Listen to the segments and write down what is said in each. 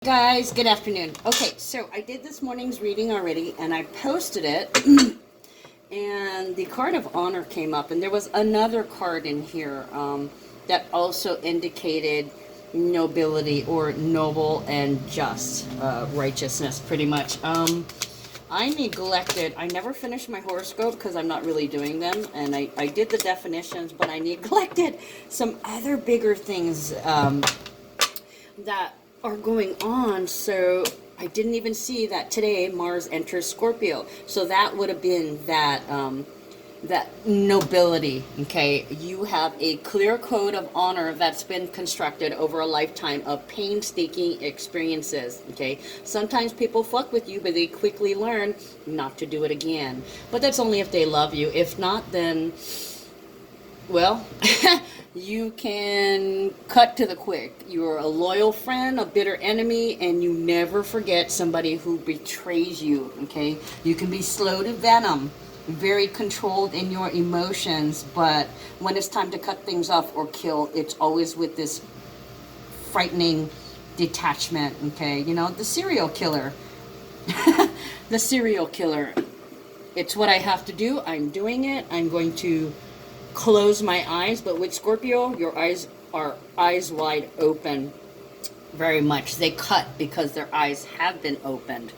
Guys, good afternoon. Okay, so I did this morning's reading already and I posted it and the card of honor came up, and there was another card in here that also indicated nobility or noble and just righteousness, pretty much. I never finished my horoscope because I'm not really doing them, and I did the definitions, but I neglected some other bigger things that are going on. So I didn't even see that today Mars enters Scorpio, so that would have been that that nobility. Okay, you have a clear code of honor that's been constructed over a lifetime of painstaking experiences. Okay, sometimes people fuck with you, but they quickly learn not to do it again, but that's only if they love you. If not, then well, you can cut to the quick. You're a loyal friend, a bitter enemy, and you never forget somebody who betrays you, okay? You can be slow to venom, very controlled in your emotions, but when it's time to cut things off or kill, it's always with this frightening detachment, okay? You know, the serial killer. The serial killer. It's what I have to do. I'm doing it. I'm going to close my eyes, but with Scorpio, your eyes are eyes wide open. Very much. They cut because their eyes have been opened.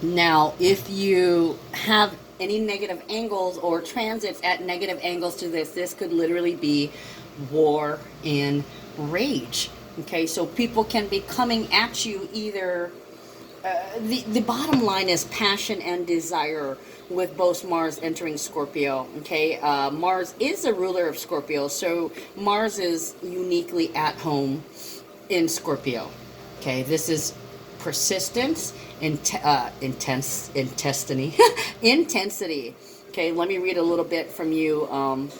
Now, if you have any negative angles or transits at negative angles to this could literally be war and rage. Okay, so people can be coming at you either. The bottom line is passion and desire with both Mars entering Scorpio. Okay, Mars is a ruler of Scorpio, so Mars is uniquely at home in Scorpio. Okay, this is persistence, intensity. Intensity. Okay, let me read a little bit from you. God,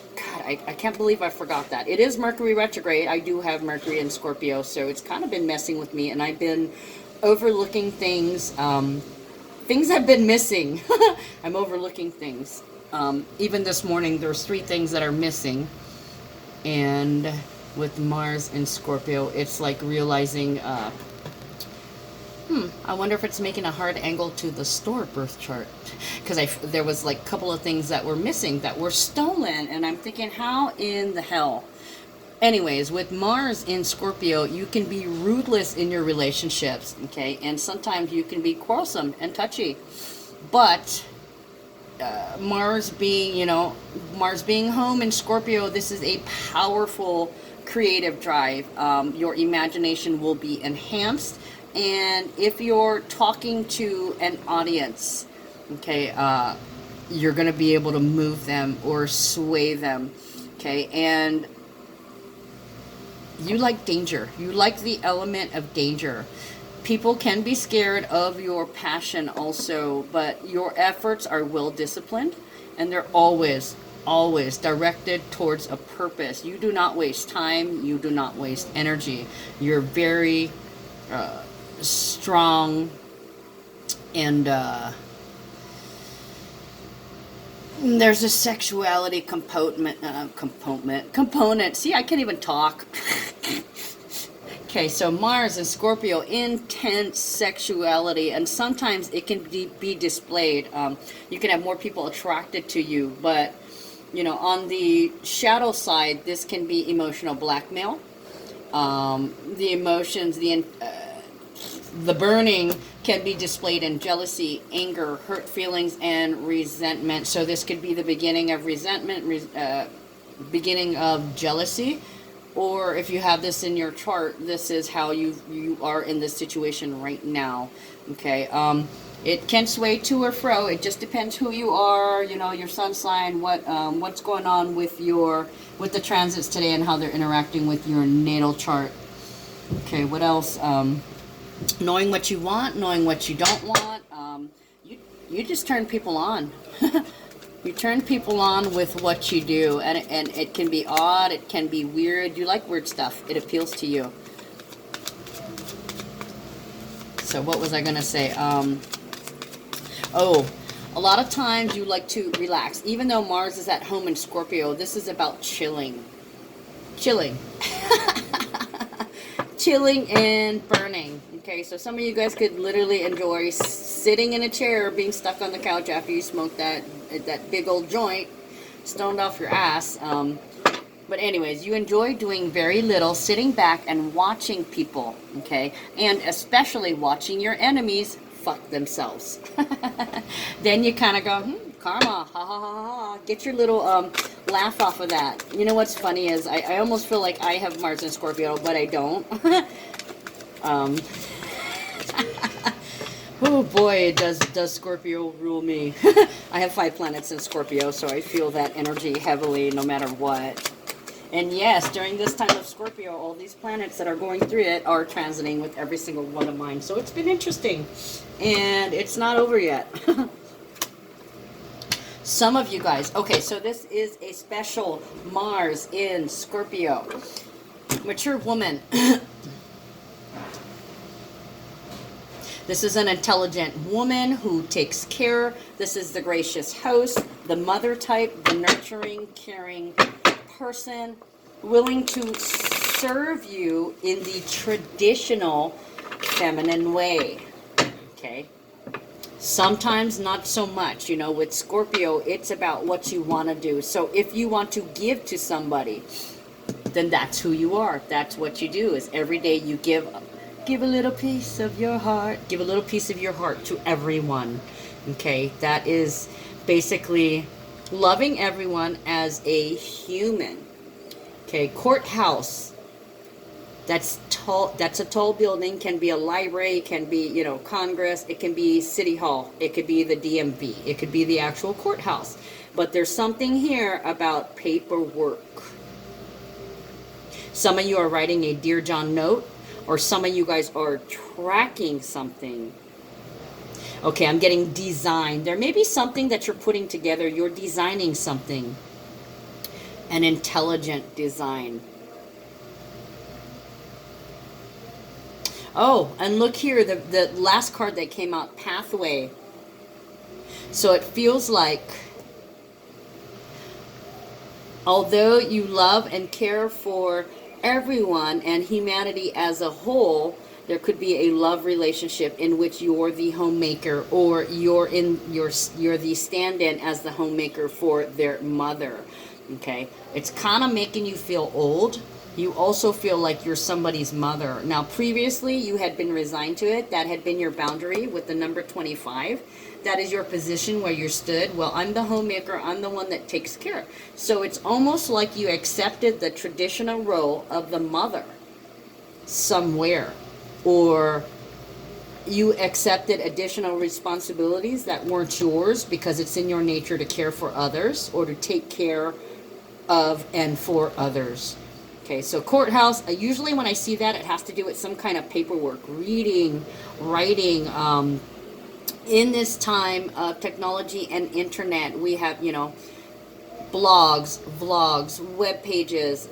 I can't believe I forgot that. It is Mercury retrograde. I do have Mercury in Scorpio, so it's kind of been messing with me, and I've been overlooking things. Things have been missing. I'm overlooking things. Even this morning, there's 3 things that are missing. And with Mars in Scorpio, it's like realizing, I wonder if it's making a hard angle to the store birth chart. Because there was like a couple of things that were missing that were stolen. And I'm thinking, how in the hell? Anyways, with Mars in Scorpio, you can be ruthless in your relationships, okay? And sometimes you can be quarrelsome and touchy. But Mars being home in Scorpio, this is a powerful creative drive. Your imagination will be enhanced. And if you're talking to an audience, okay, you're going to be able to move them or sway them, okay? And you like danger. You like the element of danger. People can be scared of your passion also, but your efforts are well disciplined, and they're always directed towards a purpose. You do not waste time. You do not waste energy. You're very strong, and there's a sexuality component. See, I can't even talk. Okay, so Mars and Scorpio, intense sexuality, and sometimes it can be displayed. You can have more people attracted to you, but you know, on the shadow side, this can be emotional blackmail. The emotions, the burning can be displayed in jealousy, anger, hurt feelings, and resentment. So this could be the beginning of resentment, beginning of jealousy, or if you have this in your chart, this is how you are in this situation right now. Okay, it can sway to or fro. It just depends who you are. You know, your sun sign, what's going on with the transits today, and how they're interacting with your natal chart. Okay, what else? Knowing what you want, knowing what you don't want. You just turn people on. You turn people on with what you do, and it can be odd, it can be weird. You like weird stuff. It appeals to you. So what was I going to say? Oh, a lot of times you like to relax. Even though Mars is at home in Scorpio, this is about chilling. Chilling. Chilling and burning. Okay, so some of you guys could literally enjoy sitting in a chair, being stuck on the couch after you smoke that big old joint, stoned off your ass. But anyways, you enjoy doing very little, sitting back and watching people, okay? And especially watching your enemies fuck themselves. Then you kind of go, karma, ha ha ha ha. Get your little laugh off of that. You know what's funny is I almost feel like I have Mars in Scorpio, but I don't. Oh boy, does Scorpio rule me. I have 5 planets in Scorpio, so I feel that energy heavily no matter what. And yes, during this time of Scorpio, all these planets that are going through it are transiting with every single one of mine. So it's been interesting. And it's not over yet. Some of you guys, okay, so this is a special Mars in Scorpio. Mature woman. This is an intelligent woman who takes care. This is the gracious host, the mother type, the nurturing, caring person, willing to serve you in the traditional feminine way. Okay? Sometimes not so much. You know, with Scorpio, it's about what you want to do. So if you want to give to somebody, then that's who you are. That's what you do, is every day you give a little piece of your heart. Give a little piece of your heart to everyone. Okay? That is basically loving everyone as a human. Okay, courthouse. That's tall. That's a tall building. Can be a library. Can be, you know, Congress. It can be City Hall. It could be the DMV. It could be the actual courthouse. But there's something here about paperwork. Some of you are writing a Dear John note, or some of you guys are tracking something. Okay, I'm getting design. There may be something that you're putting together. You're designing something. An intelligent design. Oh, and look here, the last card that came out, pathway. So it feels like, although you love and care for everyone and humanity as a whole, there could be a love relationship in which you're the homemaker, or you're the stand-in as the homemaker for their mother. Okay, it's kind of making you feel old. You also feel like you're somebody's mother. Now, previously, you had been resigned to it. That had been your boundary with the number 25. That is your position where you stood. Well, I'm the homemaker. I'm the one that takes care. So it's almost like you accepted the traditional role of the mother somewhere. Or you accepted additional responsibilities that weren't yours because it's in your nature to care for others or to take care of and for others. Okay, so courthouse, usually when I see that, it has to do with some kind of paperwork, reading, writing. In this time of technology and internet, we have, you know, blogs, vlogs, web pages.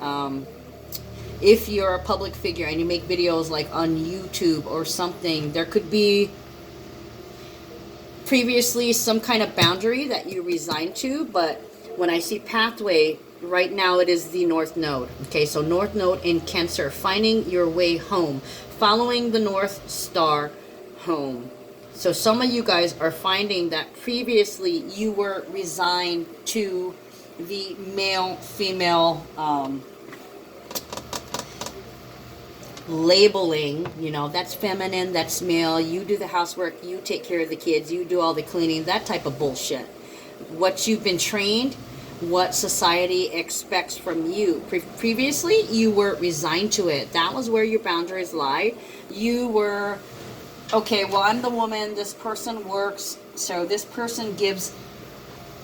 If you're a public figure and you make videos like on YouTube or something, there could be previously some kind of boundary that you resigned to, but when I see pathway, right now it is the North Node. Okay, so North Node in Cancer, finding your way home, following the North Star home. So some of you guys are finding that previously you were resigned to the male-female labeling. You know, that's feminine, that's male, you do the housework, you take care of the kids, you do all the cleaning, that type of bullshit. What you've been trained, what society expects from you. Previously, you were resigned to it. That was where your boundaries lie. You were, okay, well, I'm the woman, this person works, so this person gives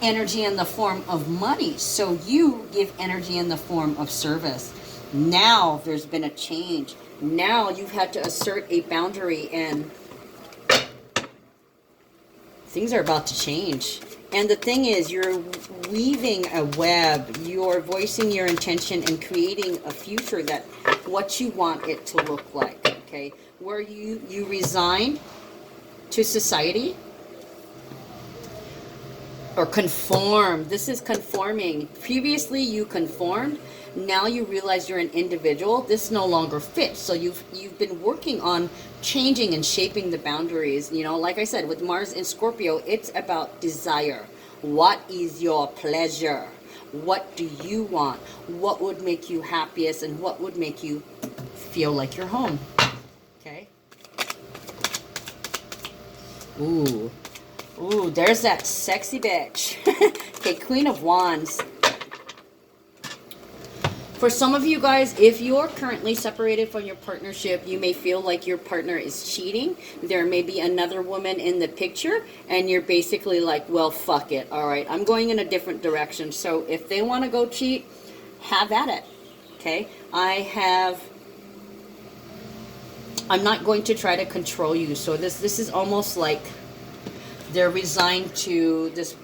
energy in the form of money, so you give energy in the form of service. Now there's been a change. Now you've had to assert a boundary, and things are about to change. And the thing is, you're weaving a web. You're voicing your intention and creating a future that what you want it to look like. Okay, where you resigned to society or conform. This is conforming. Previously, you conformed. Now you realize you're an individual. This no longer fits. So you've been working on changing and shaping the boundaries. You know, like I said, with Mars in Scorpio, it's about desire. What is your pleasure? What do you want? What would make you happiest, and what would make you feel like you're home? Okay. Ooh. Ooh, there's that sexy bitch. Okay, Queen of Wands. For some of you guys, if you're currently separated from your partnership, you may feel like your partner is cheating. There may be another woman in the picture, and you're basically like, well, fuck it. All right, I'm going in a different direction. So if they want to go cheat, have at it. Okay? I'm not going to try to control you. So this is almost like they're resigned to this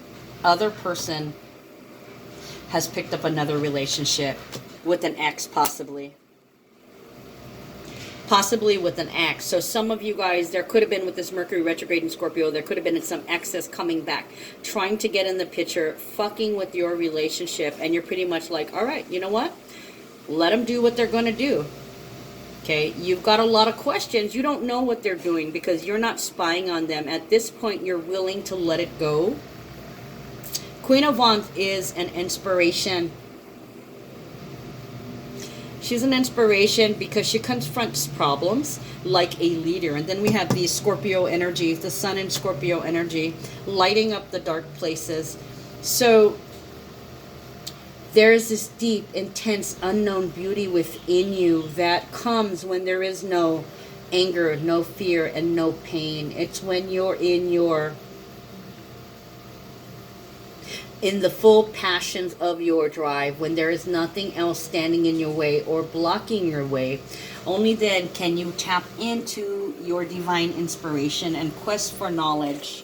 other person has picked up another relationship. With an ex, possibly with an ex. So some of you guys, there could have been, with this Mercury retrograde in Scorpio, there could have been some exes coming back, trying to get in the picture, fucking with your relationship, and you're pretty much like, all right, you know what, let them do what they're going to do. Okay, you've got a lot of questions. You don't know what they're doing because you're not spying on them. At this point, you're willing to let it go. Queen of Wands is an inspiration. She's an inspiration because she confronts problems like a leader. And then we have the Scorpio energy, the sun in Scorpio energy, lighting up the dark places. So there is this deep, intense, unknown beauty within you that comes when there is no anger, no fear, and no pain. It's when you're in the full passions of your drive, when there is nothing else standing in your way or blocking your way. Only then can you tap into your divine inspiration and quest for knowledge.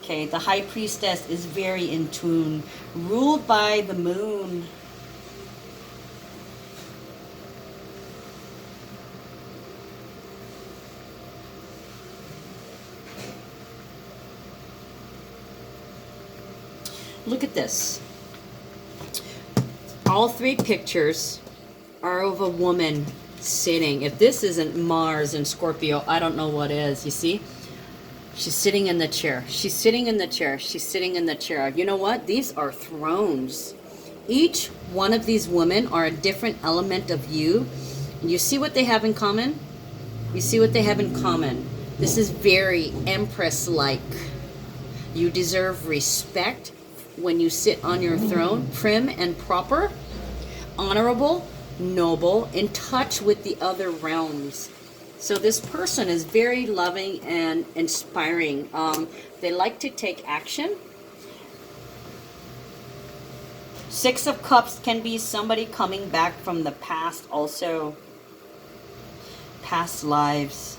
Okay, the High Priestess is very in tune, ruled by the moon. Look at this. All three pictures are of a woman sitting. If this isn't Mars in Scorpio, I don't know what is. You see? She's sitting in the chair. She's sitting in the chair. She's sitting in the chair. You know what? These are thrones. Each one of these women are a different element of you. You see what they have in common? You see what they have in common? This is very Empress-like. You deserve respect when you sit on your throne, prim and proper, honorable, noble, in touch with the other realms. So this person is very loving and inspiring. They like to take action. Six of Cups can be somebody coming back from the past also. Past lives.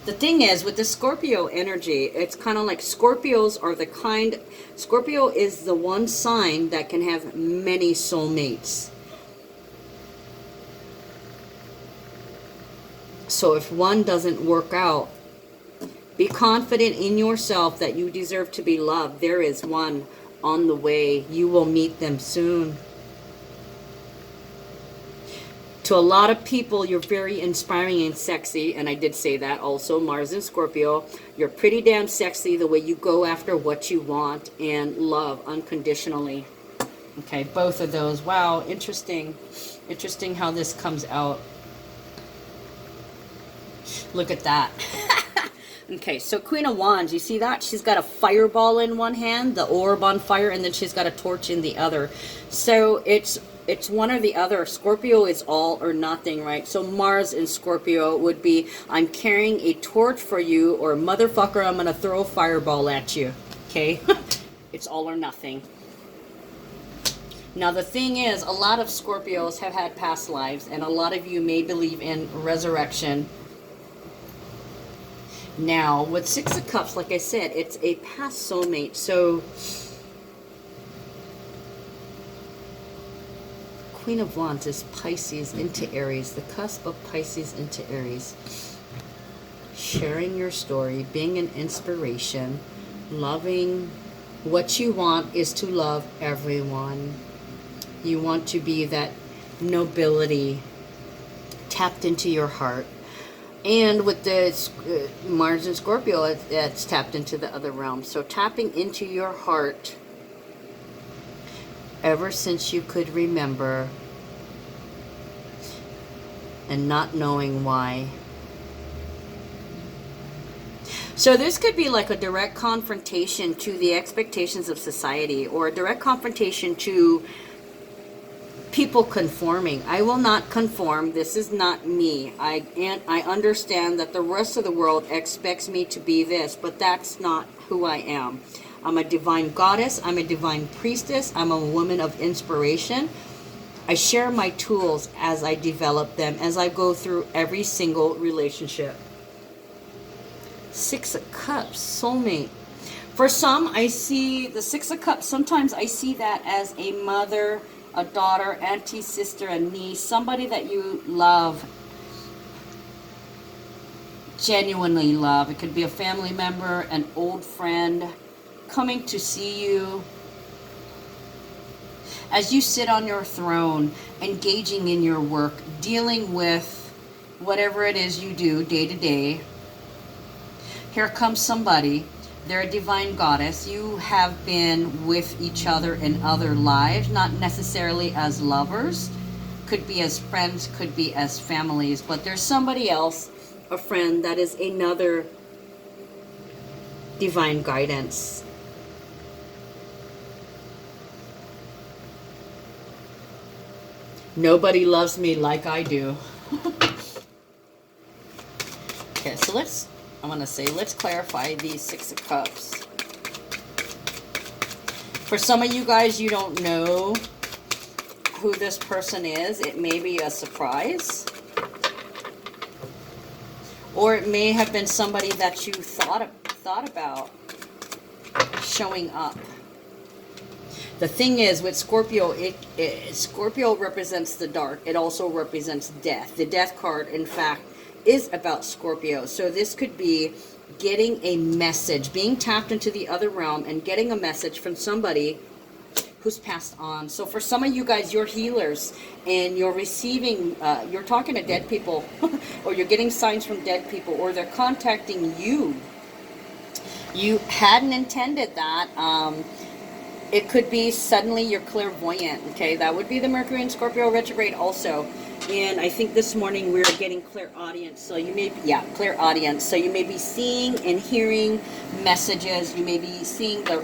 The thing is, with the Scorpio energy, it's kind of like Scorpios are the kind... Scorpio is the one sign that can have many soulmates. So if one doesn't work out, be confident in yourself that you deserve to be loved. There is one on the way. You will meet them soon. To a lot of people, you're very inspiring and sexy, and I did say that also, Mars and Scorpio. You're pretty damn sexy the way you go after what you want and love unconditionally. Okay, both of those. Wow, interesting. Interesting how this comes out. Look at that. Okay, so Queen of Wands, you see that? She's got a fireball in one hand, the orb on fire, and then she's got a torch in the other. So it's one or the other. Scorpio is all or nothing, right? So Mars in Scorpio would be, I'm carrying a torch for you, or motherfucker, I'm going to throw a fireball at you. Okay? It's all or nothing. Now the thing is, a lot of Scorpios have had past lives, and a lot of you may believe in resurrection. Now, with Six of Cups, like I said, it's a past soulmate. So, Queen of Wands is Pisces into Aries, the cusp of Pisces into Aries. Sharing your story, being an inspiration, loving, What you want is to love everyone. You want to be that nobility tapped into your heart. And with the Mars and Scorpio, it's tapped into the other realm. So tapping into your heart ever since you could remember, and not knowing why. So this could be like a direct confrontation to the expectations of society, or a direct confrontation to people conforming. I will not conform. This is not me. I understand that the rest of the world expects me to be this, but that's not who I am. I'm a divine goddess. I'm a divine priestess. I'm a woman of inspiration. I share my tools as I develop them, as I go through every single relationship. Six of Cups, soulmate. For some, I see the Six of Cups. Sometimes I see that as a mother, a daughter, auntie, sister, a niece, somebody that you love, genuinely love. It could be a family member, an old friend, coming to see you. As you sit on your throne, engaging in your work, dealing with whatever it is you do day to day, here comes somebody. They're a divine goddess. You have been with each other in other lives, not necessarily as lovers. Could be as friends, could be as families, but there's somebody else, a friend, that is another divine guidance. Nobody loves me like I do. Okay, so let's clarify these Six of Cups. For some of you guys, you don't know who this person is. It may be a surprise. Or it may have been somebody that you thought about showing up. The thing is, with Scorpio, Scorpio represents the dark. It also represents death. The death card, in fact, is about Scorpio. So this could be getting a message, being tapped into the other realm and getting a message from somebody who's passed on. So for some of you guys, you're healers and you're receiving, you're talking to dead people or you're getting signs from dead people, or they're contacting you. You hadn't intended that. It could be suddenly you're clairvoyant. Okay, that would be the Mercury in Scorpio retrograde also. And I think this morning we're getting clairaudience. So you may, clairaudience. So you may be seeing and hearing messages. You may be seeing the,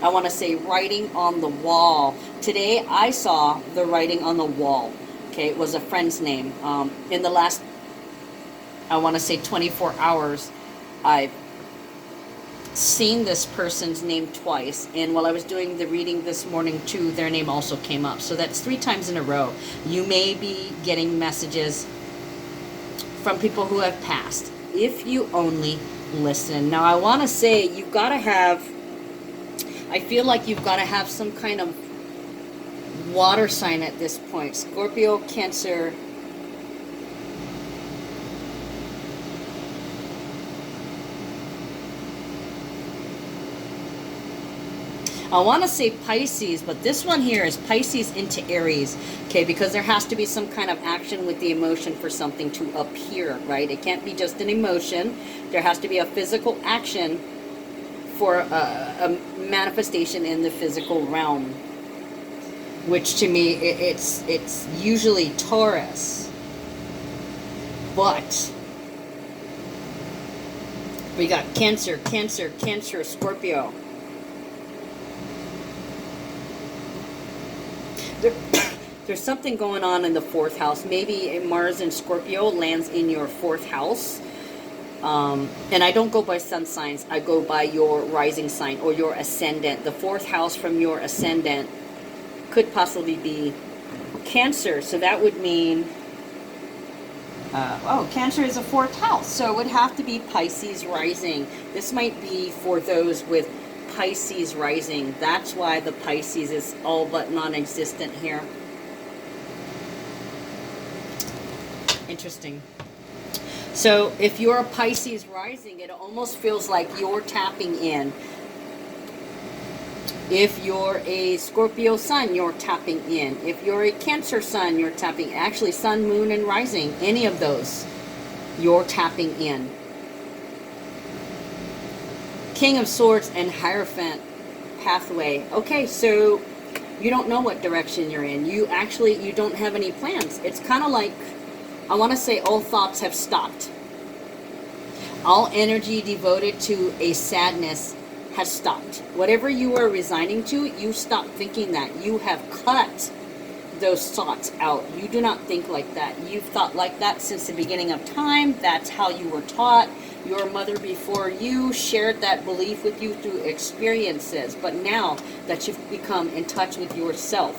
I want to say, writing on the wall. Today I saw the writing on the wall. Okay, it was a friend's name. In the last, I want to say 24 hours, I've seen this person's name twice, and while I was doing the reading this morning too, their name also came up. So that's 3 times in a row. You may be getting messages from people who have passed, if you only listen. Now I want to say, you've got to have, I feel like you've got to have some kind of water sign at this point. Scorpio, Cancer, I want to say Pisces, but this one here is Pisces into Aries, okay, because there has to be some kind of action with the emotion for something to appear, right? It can't be just an emotion. There has to be a physical action for a manifestation in the physical realm, which to me, it's usually Taurus, but we got Cancer, Cancer, Cancer, Scorpio. There's something going on in the 4th house. Maybe Mars in Scorpio lands in your 4th house. And I don't go by sun signs. I go by your rising sign or your ascendant. The 4th house from your ascendant could possibly be Cancer. So that would mean, Cancer is a 4th house. So it would have to be Pisces rising. This might be for those with Pisces rising. That's why the Pisces is all but non-existent here. Interesting. So if you're a Pisces rising, it almost feels like you're tapping in If you're a Scorpio sun, you're tapping in. If you're a Cancer sun, you're tapping. Actually, sun, moon, and rising, any of those, you're tapping in. King of Swords and Hierophant pathway. Okay, so you don't know what direction you're in. You don't have any plans. It's kind of like, I want to say all thoughts have stopped. All energy devoted to a sadness has stopped. Whatever you are resigning to, you stop thinking that. You have cut those thoughts out. You do not think like that. You've thought like that since the beginning of time. That's how you were taught. Your mother before you shared that belief with you through experiences. But now that you've become in touch with yourself.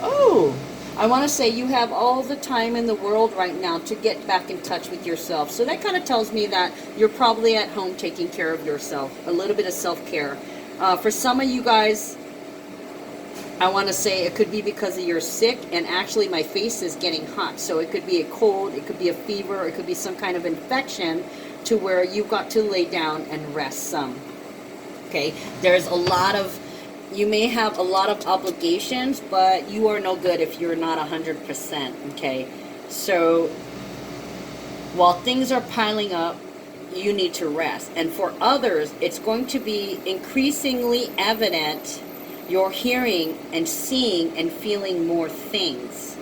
Oh, I want to say you have all the time in the world right now to get back in touch with yourself. So that kind of tells me that you're probably at home taking care of yourself. A little bit of self-care. For some of you guys, I want to say it could be because you're sick, and actually my face is getting hot. So it could be a cold, it could be a fever, it could be some kind of infection to where you've got to lay down and rest some. Okay, there's a lot of, you may have a lot of obligations, but you are no good if you're not 100%, okay? So while things are piling up, you need to rest. And for others, it's going to be increasingly evident you're hearing and seeing and feeling more things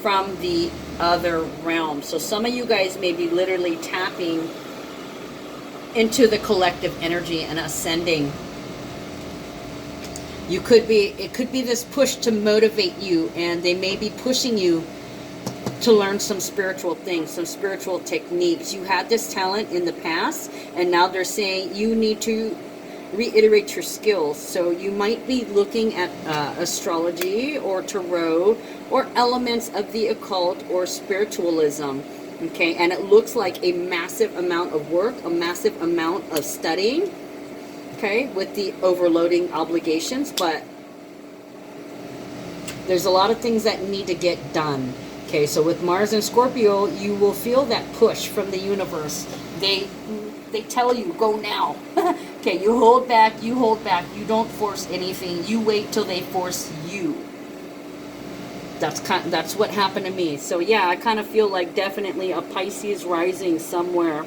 from the other realm. So some of you guys may be literally tapping into the collective energy and ascending. It could be this push to motivate you, and they may be pushing you to learn some spiritual things, some spiritual techniques. You had this talent in the past, and now they're saying you need to reiterate your skills. So you might be looking at astrology or tarot or elements of the occult or spiritualism. Okay, and it looks like a massive amount of work, a massive amount of studying, okay, with the overloading obligations, but there's a lot of things that need to get done. Okay, so with Mars and Scorpio, you will feel that push from the universe. They tell you, go now. Okay, you hold back, you don't force anything, you wait till they force you. That's what happened to me. So yeah, I kind of feel like definitely a Pisces rising somewhere,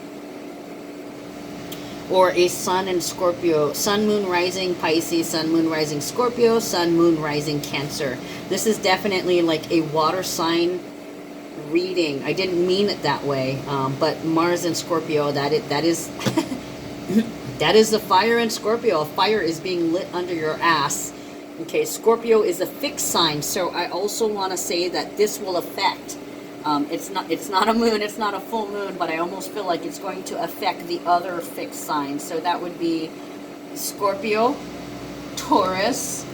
or a Sun and Scorpio, Sun, Moon, Rising Pisces, Sun, Moon, Rising Scorpio, Sun, Moon, Rising Cancer. This is definitely like a water sign reading. I didn't mean it that way, but Mars and Scorpio, that is that is the fire in Scorpio. Fire is being lit under your ass. Okay, Scorpio is a fixed sign, so I also want to say that this will affect. It's not a moon, it's not a full moon, but I almost feel like it's going to affect the other fixed signs. So that would be Scorpio, Taurus,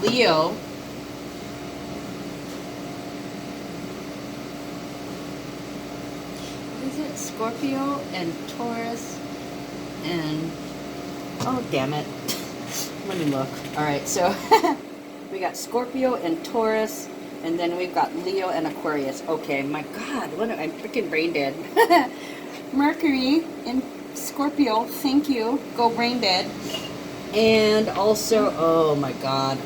Leo, what is it? Scorpio and Taurus and, oh damn it. Let me look. Alright, so we got Scorpio and Taurus, and then we've got Leo and Aquarius. Okay, my God, I'm freaking brain dead. Mercury in Scorpio, thank you. Go brain dead. And also, oh my God,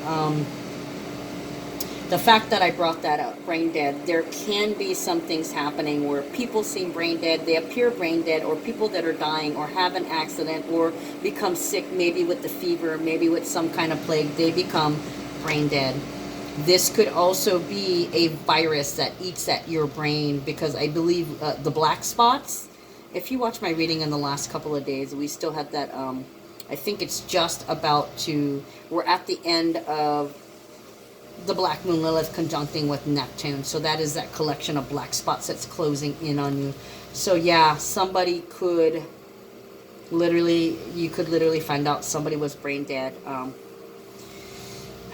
the fact that I brought that up, brain dead, there can be some things happening where people seem brain dead, they appear brain dead, or people that are dying or have an accident or become sick, maybe with the fever, maybe with some kind of plague, they become brain dead. This could also be a virus that eats at your brain, because I believe the black spots, if you watch my reading in the last couple of days, we still had that, I think it's just about to, we're at the end of the Black Moon Lilith conjuncting with Neptune. So that is that collection of black spots that's closing in on you. So yeah, somebody could literally, you could literally find out somebody was brain dead.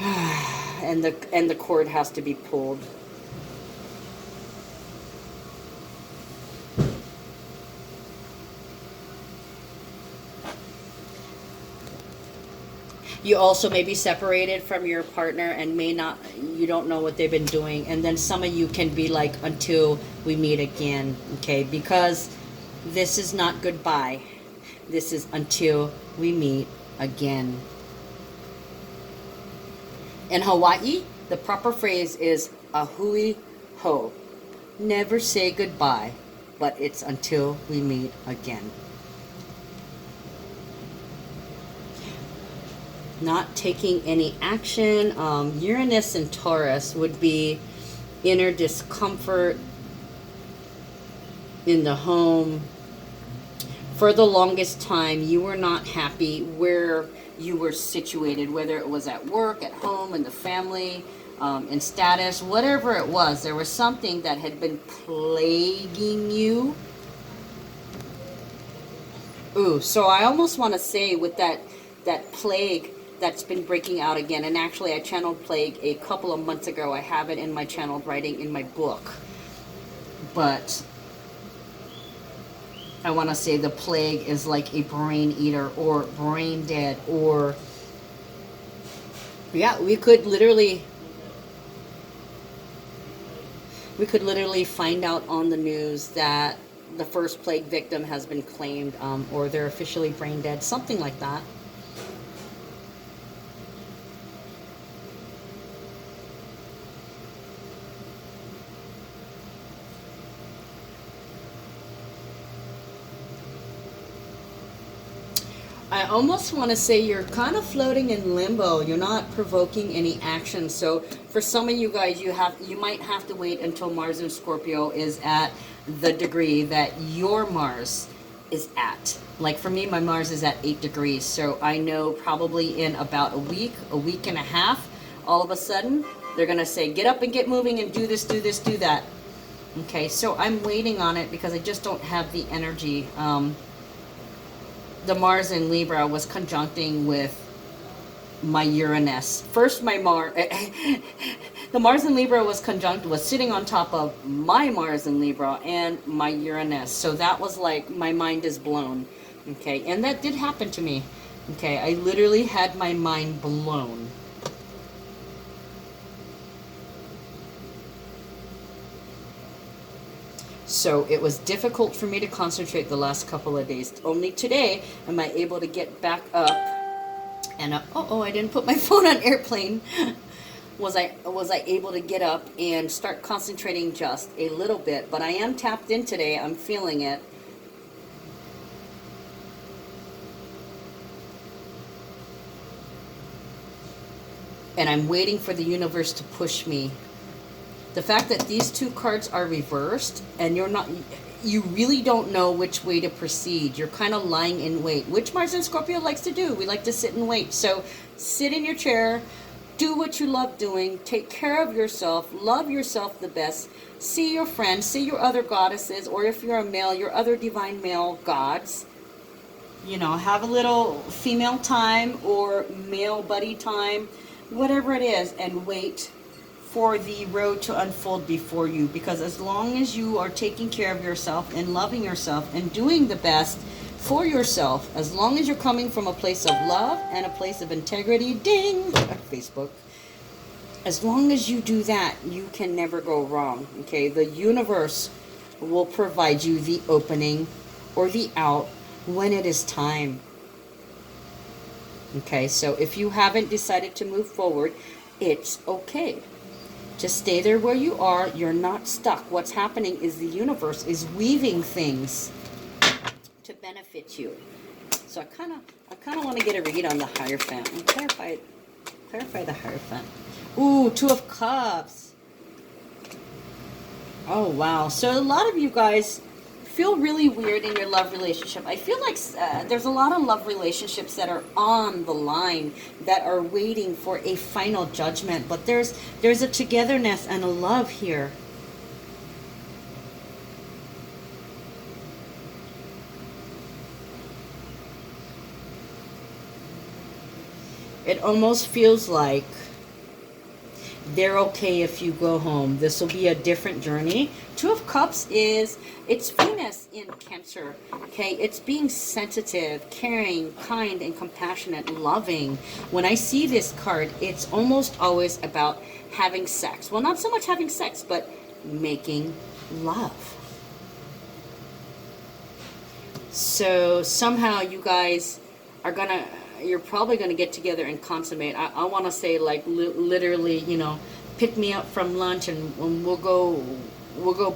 And the cord has to be pulled. You also may be separated from your partner and may not, you don't know what they've been doing. And then some of you can be like, until we meet again, okay? Because this is not goodbye. This is until we meet again. In Hawaii, the proper phrase is ahui ho. Never say goodbye, but it's until we meet again. Not taking any action. Uranus and Taurus would be inner discomfort in the home. For the longest time, you were not happy where you were situated, whether it was at work, at home, in the family, in status, whatever it was. There was something that had been plaguing you. Ooh, so I almost want to say with that plague that's been breaking out again, and actually I channeled plague a couple of months ago. I have it in my channeled writing in my book. But I want to say the plague is like a brain eater or brain dead, or yeah, we could literally find out on the news that the first plague victim has been claimed, or they're officially brain dead, something like that. I almost want to say you're kind of floating in limbo. You're not provoking any action. So for some of you guys, you might have to wait until Mars in Scorpio is at the degree that your Mars is at. Like for me, my Mars is at 8 degrees. So I know probably in about a week and a half, all of a sudden, they're going to say, get up and get moving and do this, do this, do that. Okay, so I'm waiting on it because I just don't have the energy. The Mars in Libra was conjuncting with my Uranus. First, my Mars, the Mars in Libra was sitting on top of my Mars in Libra and my Uranus. So that was like, my mind is blown. Okay, and that did happen to me. Okay, I literally had my mind blown. So it was difficult for me to concentrate the last couple of days. Only today am I able to get back up. And I didn't put my phone on airplane. Was I able to get up and start concentrating just a little bit? But I am tapped in today. I'm feeling it. And I'm waiting for the universe to push me. The fact that these two cards are reversed and you really don't know which way to proceed. You're kind of lying in wait, which Mars and Scorpio likes to do. We like to sit and wait. So sit in your chair, do what you love doing, take care of yourself, love yourself the best, see your friends, see your other goddesses, or if you're a male, your other divine male gods. You know, have a little female time or male buddy time, whatever it is, and wait for the road to unfold before you. Because as long as you are taking care of yourself and loving yourself and doing the best for yourself, as long as you're coming from a place of love and a place of integrity, ding, Facebook, as long as you do that, you can never go wrong. Okay, the universe will provide you the opening or the out when it is time. Okay, so if you haven't decided to move forward, it's okay. Just stay there where you are. You're not stuck. What's happening is the universe is weaving things to benefit you. So I kind of want to get a read on the Hierophant and clarify the Hierophant. Ooh, 2 of Cups. Oh wow. So a lot of you guys feel really weird in your love relationship. I feel like there's a lot of love relationships that are on the line, that are waiting for a final judgment. But there's a togetherness and a love here. It almost feels like they're okay if you go home. This will be a different journey. Two of Cups is, it's Venus in Cancer. Okay, it's being sensitive, caring, kind, and compassionate, loving. When I see this card, it's almost always about having sex. Well, not so much having sex, but making love. So somehow you guys are gonna, you're probably gonna get together and consummate. I want to say like literally, you know, pick me up from lunch and we'll go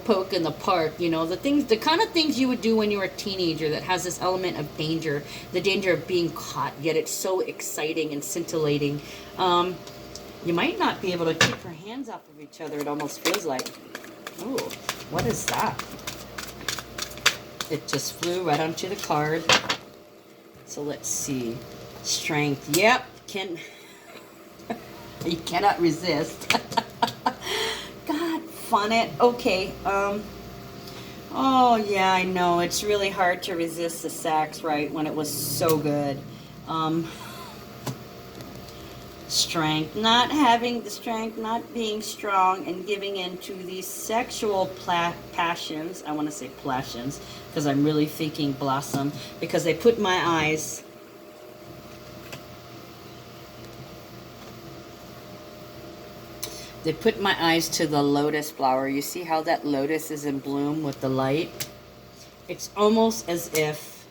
poke in the park. You know, the things, the kind of things you would do when you were a teenager that has this element of danger, the danger of being caught. Yet it's so exciting and scintillating. You might not be able to keep your hands off of each other. It almost feels like. Ooh, what is that? It just flew right onto the card. So let's see. Strength. Yep. You cannot resist. God, fun it. Okay. Oh yeah, I know. It's really hard to resist the sex, right? When it was so good. Strength. Not having the strength, not being strong, and giving in to these sexual passions. I want to say passions because I'm really thinking blossom, because they put my eyes. They put my eyes to the lotus flower. You see how that lotus is in bloom with the light? It's almost as if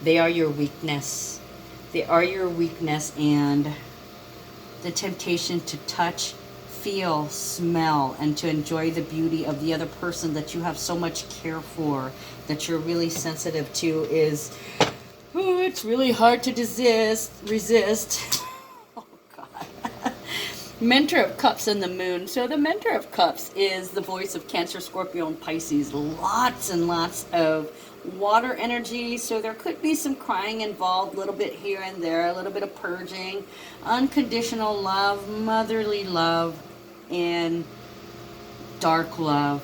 they are your weakness. They are your weakness, and the temptation to touch, feel, smell, and to enjoy the beauty of the other person that you have so much care for, that you're really sensitive to, is, oh, it's really hard to resist. Oh, God. Mentor of Cups and the Moon. So the Mentor of Cups is the voice of Cancer, Scorpio, and Pisces. Lots and lots of water energy, so there could be some crying involved, a little bit here and there, a little bit of purging, unconditional love, motherly love, and dark love.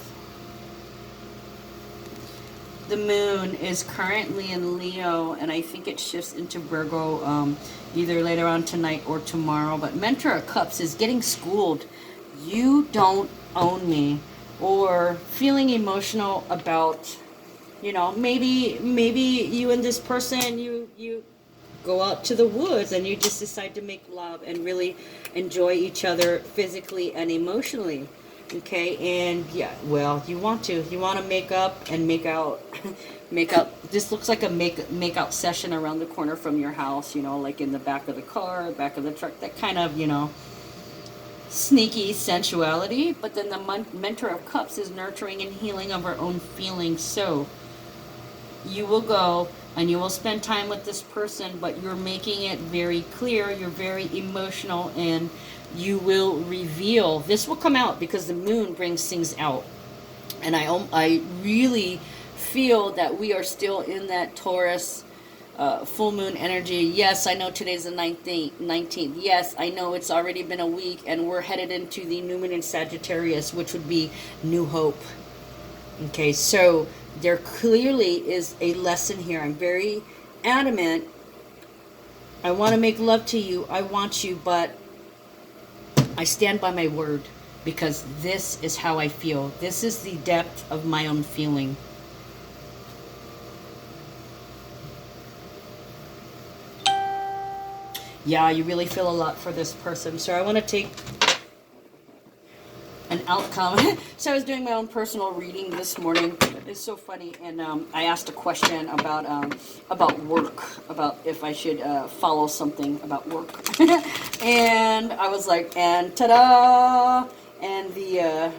The moon is currently in Leo, and I think it shifts into Virgo either later on tonight or tomorrow. But Mentor of Cups is getting schooled. You don't own me, or feeling emotional about, you know, maybe you and this person, you go out to the woods and you just decide to make love and really enjoy each other physically and emotionally. Okay, and yeah, well, you want to make up and make out. This looks like a make out session around the corner from your house, you know, like in the back of the car, back of the truck, that kind of, you know, sneaky sensuality. But then the Mentor of Cups is nurturing and healing of our own feelings. So you will go and you will spend time with this person, but you're making it very clear, you're very emotional, and you will reveal. This will come out because the moon brings things out. And I really feel that we are still in that Taurus full moon energy. Yes, I know today's the 19th. Yes, I know it's already been a week and we're headed into the new moon in Sagittarius, which would be new hope. Okay, so there clearly is a lesson here. I'm very adamant. I want to make love to you. I want you, but I stand by my word, because this is how I feel. This is the depth of my own feeling. Yeah, you really feel a lot for this person. So I want to take an outcome. So I was doing my own personal reading this morning. It's so funny, and I asked a question about work, about if I should follow something about work, and I was like, and ta-da! And the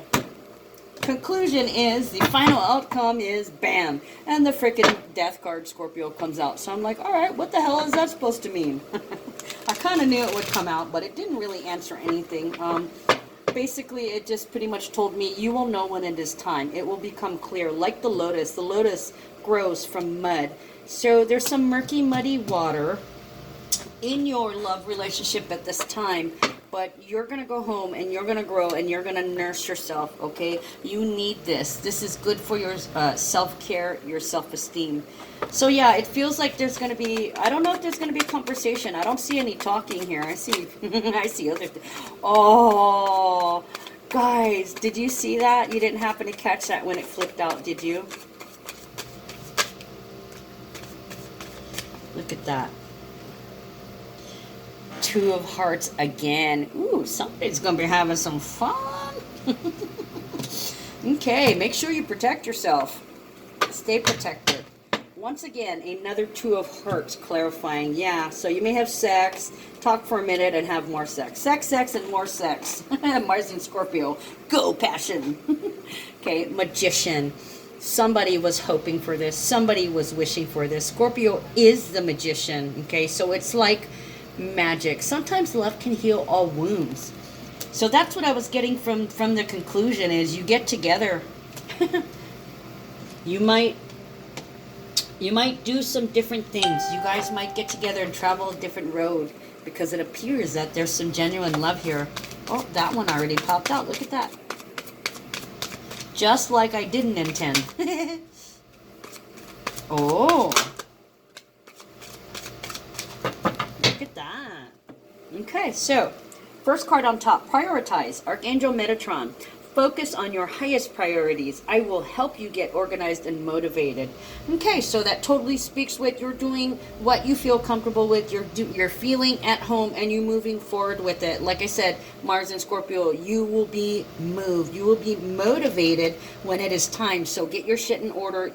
conclusion is, the final outcome is bam, and the freaking death card Scorpio comes out. So I'm like, all right, what the hell is that supposed to mean? I kind of knew it would come out, but it didn't really answer anything. Basically, it just pretty much told me, you will know when it is time. It will become clear, like the lotus. The lotus grows from mud. So there's some murky, muddy water in your love relationship at this time, but you're going to go home and you're going to grow and you're going to nurse yourself, okay? You need this. This is good for your self-care, your self-esteem. So yeah, it feels like there's going to be, I don't know if there's going to be a conversation. I don't see any talking here. I see, I see other things. Oh, guys, did you see that? You didn't happen to catch that when it flipped out, did you? Look at that. Two of Hearts again. Ooh, somebody's going to be having some fun. Okay, make sure you protect yourself. Stay protected. Once again, another Two of Hearts clarifying. Yeah, so you may have sex, talk for a minute, and have more sex. Sex, sex, and more sex. Mars and Scorpio. Go, passion. Okay, Magician. Somebody was hoping for this. Somebody was wishing for this. Scorpio is the magician. Okay, so it's like magic. Sometimes love can heal all wounds. So that's what I was getting from the conclusion is you get together. You might do some different things. You guys might get together and travel a different road because it appears that there's some genuine love here. Oh, that one already popped out. Look at that. Just like I didn't intend. Oh. Look at that. Okay, so first card on top. Prioritize. Archangel Metatron. Focus on your highest priorities. I will help you get organized and motivated. Okay, so that totally speaks with you're doing what you feel comfortable with. You're feeling at home and you're moving forward with it. Like I said, Mars and Scorpio, you will be moved. You will be motivated when it is time. So get your shit in order.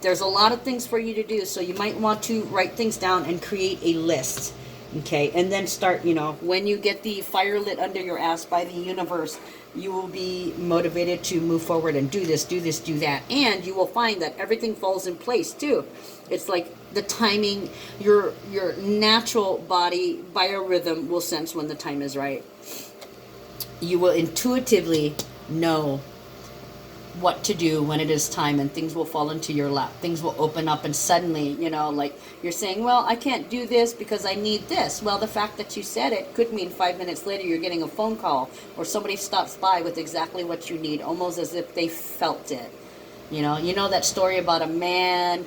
There's a lot of things for you to do. So you might want to write things down and create a list. Okay, and then start, when you get the fire lit under your ass by the universe, you will be motivated to move forward and do this, do that. And you will find that everything falls in place too. It's like the timing, your natural body biorhythm will sense when the time is right. You will intuitively know what to do when it is time, and things will fall into your lap. Things will open up, and suddenly, like you're saying, well, I can't do this because I need this. Well, the fact that you said it could mean 5 minutes later you're getting a phone call or somebody stops by with exactly what you need, almost as if they felt it. You know that story about a man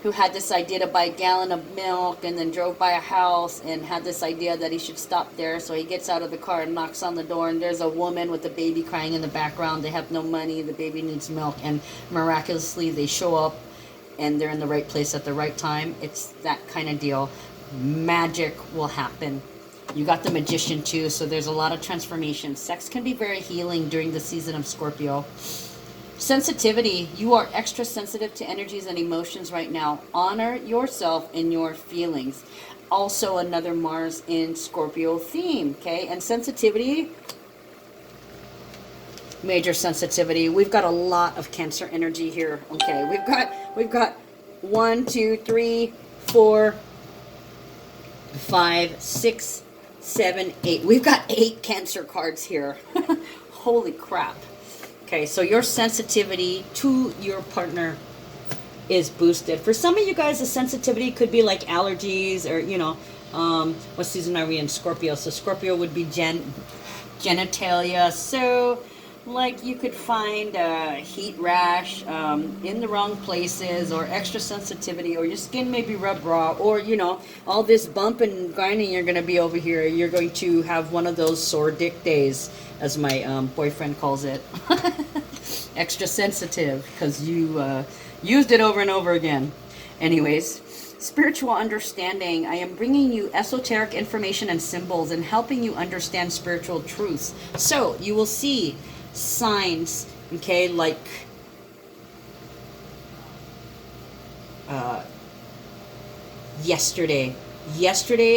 who had this idea to buy a gallon of milk and then drove by a house and had this idea that he should stop there. So he gets out of the car and knocks on the door, and there's a woman with a baby crying in the background. They have no money. The baby needs milk, and miraculously they show up and they're in the right place at the right time. It's that kind of deal. Magic will happen. You got the Magician too, so there's a lot of transformation. Sex can be very healing during the season of Scorpio. Sensitivity. You are extra sensitive to energies and emotions right now. Honor yourself and your feelings. Also another Mars in Scorpio theme, okay? And sensitivity, major sensitivity. We've got a lot of Cancer energy here, okay? We've got 1, 2, 3, 4, 5, 6, 7, 8. We've got 8 Cancer cards here. Holy crap. Okay, so your sensitivity to your partner is boosted. For some of you guys, the sensitivity could be like allergies or, what season are we in? Scorpio. So Scorpio would be genitalia. So, like, you could find a heat rash in the wrong places, or extra sensitivity, or your skin may be rubbed raw, or, all this bump and grinding you're going to be over here. You're going to have one of those sore dick days, as my boyfriend calls it. Extra sensitive because you used it over and over again. Anyways, spiritual understanding. I am bringing you esoteric information and symbols and helping you understand spiritual truths. So you will see signs, okay, like yesterday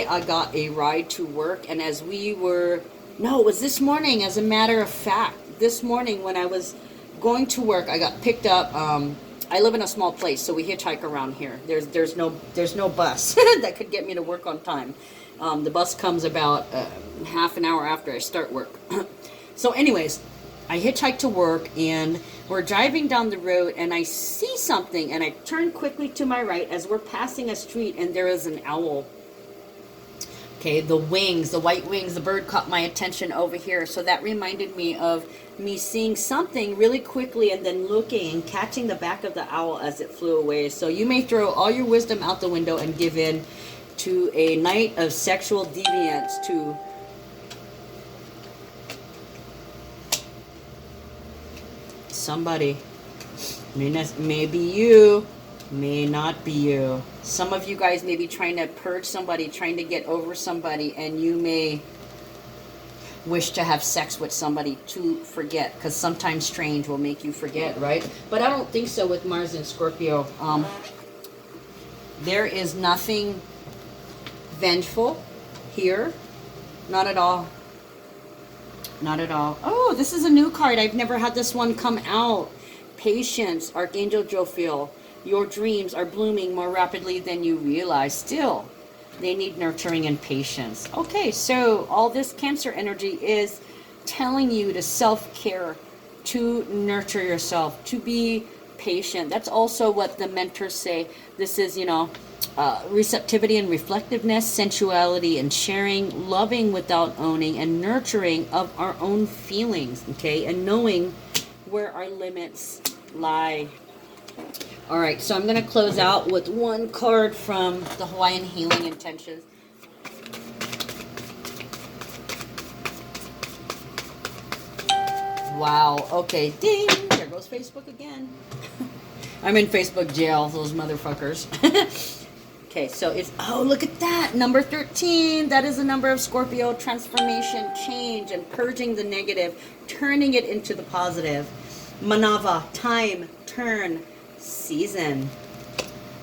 I got a ride to work, and as we were, no, it was this morning, as a matter of fact, this morning when I was going to work, I got picked up. I live in a small place, so we hitchhike around here. There's no bus that could get me to work on time. The bus comes about half an hour after I start work. So anyways, I hitchhiked to work, and we're driving down the road, and I see something, and I turn quickly to my right as we're passing a street, and there is an owl. Okay, the wings, the white wings, the bird caught my attention over here. So that reminded me of me seeing something really quickly and then looking and catching the back of the owl as it flew away. So you may throw all your wisdom out the window and give in to a night of sexual deviance, to somebody. May be you, may not be you. Some of you guys may be trying to purge somebody, trying to get over somebody, and you may wish to have sex with somebody to forget, because sometimes strange will make you forget, right? But I don't think so with Mars and Scorpio. There is nothing vengeful here. Not at all. Not at all. Oh, this is a new card. I've never had this one come out. Patience, Archangel Jophiel. Your dreams are blooming more rapidly than you realize. Still, they need nurturing and patience. Okay, so all this Cancer energy is telling you to self-care, to nurture yourself, to be patient. That's also what the mentors say. This is, you know, receptivity and reflectiveness, sensuality and sharing, loving without owning, and nurturing of our own feelings, okay, and knowing where our limits lie. All right, so I'm going to close out with one card from the Hawaiian Healing Intentions. Wow, okay, ding, there goes Facebook again. I'm in Facebook jail, those motherfuckers. Okay, so it's, oh, look at that, number 13. That is the number of Scorpio, transformation, change, and purging the negative, turning it into the positive. Manava, time, turn, season.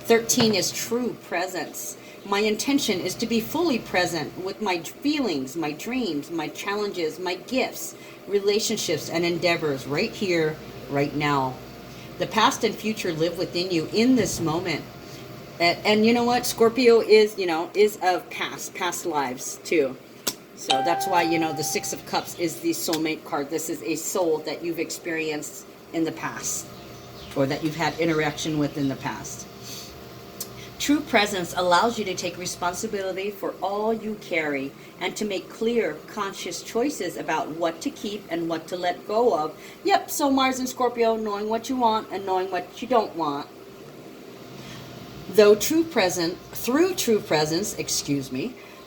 13 is true presence. My intention is to be fully present with my feelings, my dreams, my challenges, my gifts, relationships, and endeavors right here, right now. The past and future live within you in this moment. And you know what? Scorpio is, you know, is of past lives too. So that's why, you know, the Six of Cups is the soulmate card. This is a soul that you've experienced in the past, or that you've had interaction with in the past. True presence allows you to take responsibility for all you carry and to make clear, conscious choices about what to keep and what to let go of. Yep, so Mars and Scorpio, knowing what you want and knowing what you don't want. Through true presence,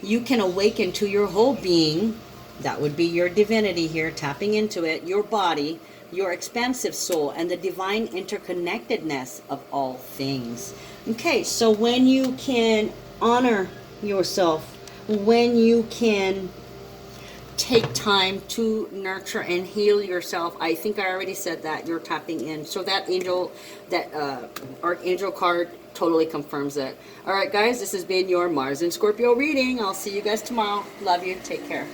you can awaken to your whole being. That would be your divinity here, tapping into it, your body, your expansive soul, and the divine interconnectedness of all things. Okay, so when you can honor yourself, when you can take time to nurture and heal yourself, I think I already said that, you're tapping in. So that angel, that Archangel card totally confirms it. All right, guys, this has been your Mars and Scorpio reading. I'll see you guys tomorrow. Love you. Take care.